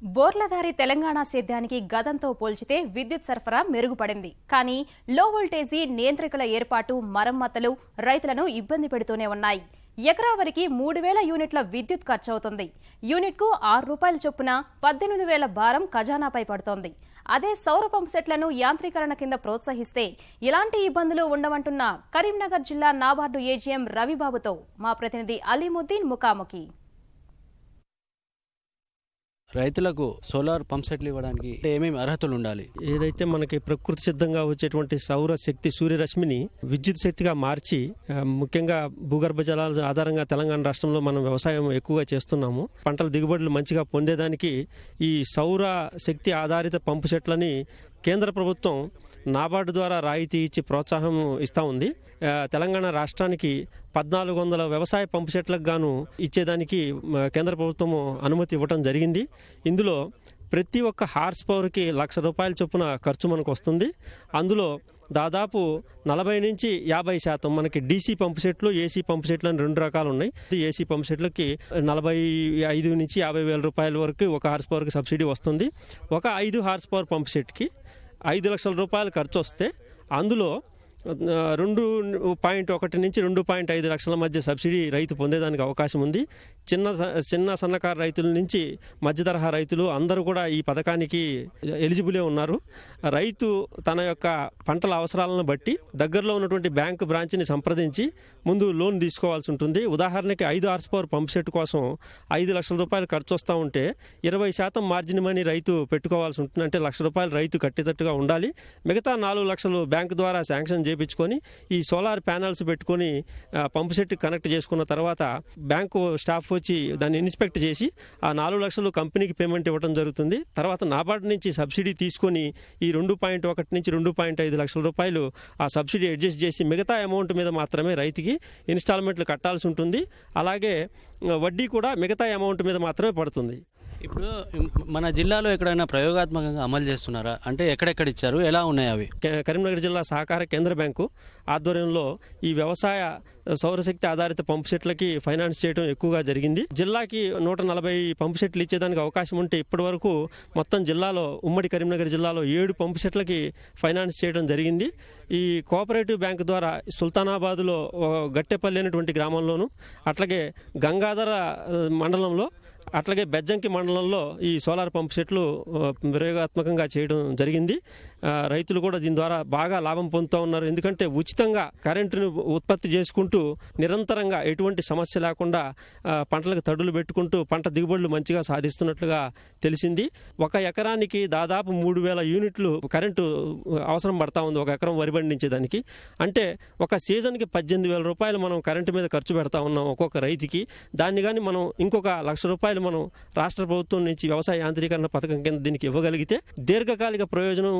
బోర్లధారి తెలంగాణ సేద్యానికి గతంతో పోల్చితే విద్యుత్ సరఫరా మెరుగుపడింది. కానీ లో వోల్టేజీ నియంత్రికల ఏర్పాటు, మరమ్మతులు రైతులను ఇబ్బంది పెడుతూనే ఉన్నాయి. ఎకరా వరకు 3000 యూనిట్ల విద్యుత్ ఖర్చవుతుంది. యూనిట్కు ₹6 చొప్పున 18,000 భారం ఖజానాపై పడుతోంది. అదే సౌర పంపు సెట్లను యాంత్రీకరణ కింద ప్రోత్సహిస్తే ఇలాంటి ఇబ్బందులు ఉండవంటున్న కరీంనగర్ జిల్లా నాబార్డు ఏజీఎం రవిబాబుతో మా ప్రతినిధి అలీముద్దీన్ ముఖాముఖి. రైతులకు సోలార్ పంప్ సెట్లు ఇవ్వడానికి ఏమేమి అర్హతలు ఉండాలి? ఏదైతే మనకి ప్రకృతి సిద్ధంగా వచ్చేటువంటి సౌర శక్తి సూర్యరశ్మిని విద్యుత్ శక్తిగా మార్చి, ముఖ్యంగా భూగర్భ జలాల ఆధారంగా తెలంగాణ రాష్ట్రంలో మనం వ్యవసాయం ఎక్కువగా చేస్తున్నాము. పంటల దిగుబడులు మంచిగా పొందేదానికి ఈ సౌర శక్తి ఆధారిత పంపు సెట్లని కేంద్ర ప్రభుత్వం నాబార్డు ద్వారా రాయితీ ఇచ్చి ప్రోత్సాహం ఇస్తూ ఉంది. తెలంగాణ రాష్ట్రానికి 1400 వ్యవసాయ పంపు సెట్లకు గాను ఇచ్చేదానికి కేంద్ర ప్రభుత్వం అనుమతి ఇవ్వడం జరిగింది. ఇందులో ప్రతి ఒక్క హార్స్ పవర్కి ₹1,00,000 చొప్పున ఖర్చు మనకు వస్తుంది. అందులో దాదాపు 40 నుంచి 50% మనకి డీసీ పంపు సెట్లు, ఏసీ పంపు సెట్లు అని 2 రకాలు ఉన్నాయి. ఏసీ పంపు సెట్లకి 45 నుంచి 50,000 రూపాయల వరకు ఒక హార్స్ పవర్కి సబ్సిడీ వస్తుంది. ఒక 5 హార్స్ పవర్ పంపు సెట్కి ₹5,00,000 ఖర్చు వస్తే అందులో 2.1 నుంచి 2.5 లక్షల మధ్య సబ్సిడీ రైతు పొందేదానికి అవకాశం ఉంది. చిన్న సన్నకారు రైతుల నుంచి మధ్య తరహా రైతులు అందరూ కూడా ఈ పథకానికి ఎలిజిబులే ఉన్నారు. రైతు తన యొక్క పంటల అవసరాలను బట్టి దగ్గరలో ఉన్నటువంటి బ్యాంకు బ్రాంచ్ని సంప్రదించి ముందు లోన్ తీసుకోవాల్సి ఉంటుంది. ఉదాహరణకి 5 హార్స్ పవర్ పంప్ సెట్ కోసం ₹5,00,000 ఖర్చు వస్తూ ఉంటే 20% మార్జిన్ మనీ రైతు పెట్టుకోవాల్సి ఉంటుంది. అంటే ₹1,00,000 రైతు కట్టేటట్టుగా ఉండాలి. మిగతా 4 లక్షలు బ్యాంకు ద్వారా శాంక్షన్ చేయించుకొని ఈ సోలార్ ప్యానల్స్ పెట్టుకొని పంపు సెట్ కనెక్ట్ చేసుకున్న తర్వాత బ్యాంకు స్టాఫ్ వచ్చి దాన్ని ఇన్స్పెక్ట్ చేసి ఆ 4 లక్షలు కంపెనీకి పేమెంట్ ఇవ్వడం జరుగుతుంది. తర్వాత నాబార్డు నుంచి సబ్సిడీ తీసుకొని ఈ 2.1 నుంచి 2.5 లక్షల రూపాయలు ఆ సబ్సిడీ అడ్జస్ట్ చేసి మిగతా అమౌంట్ మీద మాత్రమే రైతుకి ఇన్స్టాల్మెంట్లు కట్టాల్సి ఉంటుంది. అలాగే వడ్డీ కూడా మిగతా అమౌంట్ మీద మాత్రమే పడుతుంది. ఇప్పుడు మన జిల్లాలో ఎక్కడైనా ప్రయోగాత్మకంగా అమలు చేస్తున్నారా? అంటే ఎక్కడెక్కడ ఇచ్చారు, ఎలా ఉన్నాయి అవి? కరీంనగర్ జిల్లా సహకార కేంద్ర బ్యాంకు ఆధ్వర్యంలో ఈ వ్యవసాయ సౌరశక్తి ఆధారిత పంపు సెట్లకి ఫైనాన్స్ చేయడం ఎక్కువగా జరిగింది. జిల్లాకి 140 పంపు సెట్లు ఇచ్చేదానికి అవకాశం ఉంటే ఇప్పటి వరకు మొత్తం జిల్లాలో, ఉమ్మడి కరీంనగర్ జిల్లాలో 7 పంపు సెట్లకి ఫైనాన్స్ చేయడం జరిగింది. ఈ కోఆపరేటివ్ బ్యాంకు ద్వారా సుల్తానాబాద్లో గట్టెపల్లి అనేటువంటి గ్రామంలోను, అట్లాగే గంగాధర మండలంలో, అట్లాగే బెజ్జంకి మండలంలో ఈ సోలార్ పంపు సెట్లు ప్రయోగాత్మకంగా చేయడం జరిగింది. రైతులు కూడా దీని ద్వారా బాగా లాభం పొందుతూ ఉన్నారు. ఎందుకంటే ఉచితంగా కరెంటును ఉత్పత్తి చేసుకుంటూ నిరంతరంగా ఎటువంటి సమస్య లేకుండా పంటలకు తడులు పెట్టుకుంటూ పంట దిగుబడులు మంచిగా సాధిస్తున్నట్లుగా తెలిసింది. ఒక ఎకరానికి దాదాపు 3,000 యూనిట్లు కరెంటు అవసరం పడతా ఉంది ఒక ఎకరం వరి పండించేదానికి. అంటే ఒక సీజన్కి ₹18,000 మనం కరెంటు మీద ఖర్చు పెడతా ఉన్నాం ఒక్కొక్క రైతుకి. దాన్ని కానీ మనం ఇంకొక ₹1,00,000 మనం రాష్ట్ర ప్రభుత్వం నుంచి వ్యవసాయ యాంత్రీకరణ పథకం కింద దీనికి ఇవ్వగలిగితే దీర్ఘకాలిక ప్రయోజనం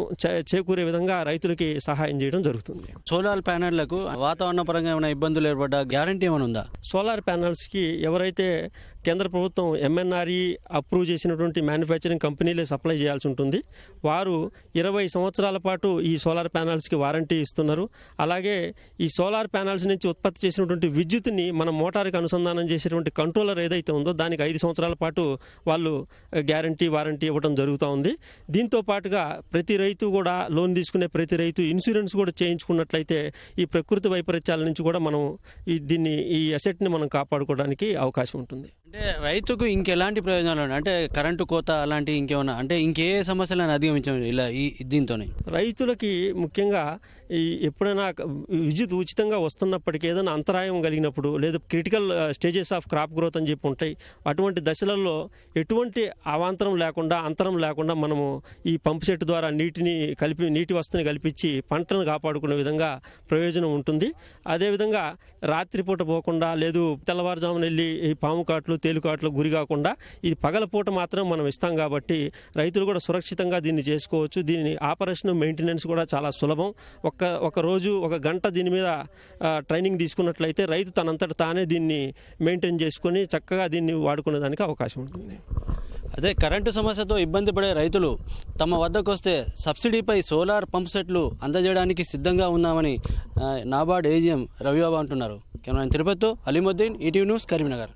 చేకూరే విధంగా రైతులకి సహాయం చేయడం జరుగుతుంది. సోలార్ ప్యానెళ్లకు వాతావరణ పరంగా ఏమైనా ఇబ్బందులు ఏర్పడ్డా గ్యారంటీ ఏమైనా ఉందా? సోలార్ ప్యానెల్స్కి ఎవరైతే కేంద్ర ప్రభుత్వం MNRE అప్రూవ్ చేసినటువంటి మ్యానుఫ్యాక్చరింగ్ కంపెనీలే సప్లై చేయాల్సి ఉంటుంది. వారు 20 సంవత్సరాల పాటు ఈ సోలార్ ప్యానెల్స్కి వారంటీ ఇస్తున్నారు. అలాగే ఈ సోలార్ ప్యానెల్స్ నుంచి ఉత్పత్తి చేసినటువంటి విద్యుత్ని మన మోటార్కి అనుసంధానం చేసేటువంటి కంట్రోలర్ ఏదైతే ఉందో దానికి 5 సంవత్సరాల పాటు వాళ్ళు గ్యారంటీ, వారంటీ ఇవ్వడం జరుగుతూ ఉంది. దీంతో పాటుగా ప్రతి రైతు కూడా, లోన్ తీసుకునే ప్రతి రైతు ఇన్సూరెన్స్ కూడా చేయించుకున్నట్లయితే ఈ ప్రకృతి వైపరీత్యాల నుంచి కూడా మనం ఈ అసెట్ని మనం కాపాడుకోవడానికి అవకాశం ఉంటుంది. అంటే రైతుకు ఇంకెలాంటి ప్రయోజనాలు ఉన్నాయి? అంటే కరెంటు కోత అలాంటి ఇంకేమన్నా, అంటే ఇంకే సమస్యలను అధిగమించాం ఇలా దీంతోనే? రైతులకి ముఖ్యంగా ఎప్పుడైనా విద్యుత్ ఉచితంగా వస్తున్నప్పటికీ ఏదైనా అంతరాయం కలిగినప్పుడు, లేదా critical stages of crop growth అని చెప్పి ఉంటాయి. అటువంటి దశలలో ఎటువంటి అవాంతరం లేకుండా, అంతరం లేకుండా మనము ఈ పంపు సెట్ ద్వారా నీటి వసతిని కల్పించి పంటను కాపాడుకునే విధంగా ప్రయోజనం ఉంటుంది. అదేవిధంగా రాత్రిపూట పోకుండా, లేదు తెల్లవారుజామున వెళ్ళి ఈ పాము కాట్లు, తేలుకాట్లు గురి కాకుండా ఇది పగలపూట మాత్రం మనం ఇస్తాం కాబట్టి రైతులు కూడా సురక్షితంగా దీన్ని చేసుకోవచ్చు. దీని ఆపరేషన్, మెయింటెనెన్స్ కూడా చాలా సులభం. ఒక రోజు 1 గంట దీని మీద ట్రైనింగ్ తీసుకున్నట్లయితే రైతు తనంతట తానే దీన్ని మెయింటైన్ చేసుకొని చక్కగా దీన్ని వాడుకునే దానికి అవకాశం ఉంటుంది. అదే కరెంటు సమస్యతో ఇబ్బంది పడే రైతులు తమ వద్దకు వస్తే సబ్సిడీపై సోలార్ పంప్ సెట్లు అందజేయడానికి సిద్ధంగా ఉన్నామని నాబార్డ్ ఏజీఎం రవిబాబు అంటున్నారు. కెమెరా తిరుపతితో అలీముద్దీన్, ఈటీవీ న్యూస్, కరీంనగర్.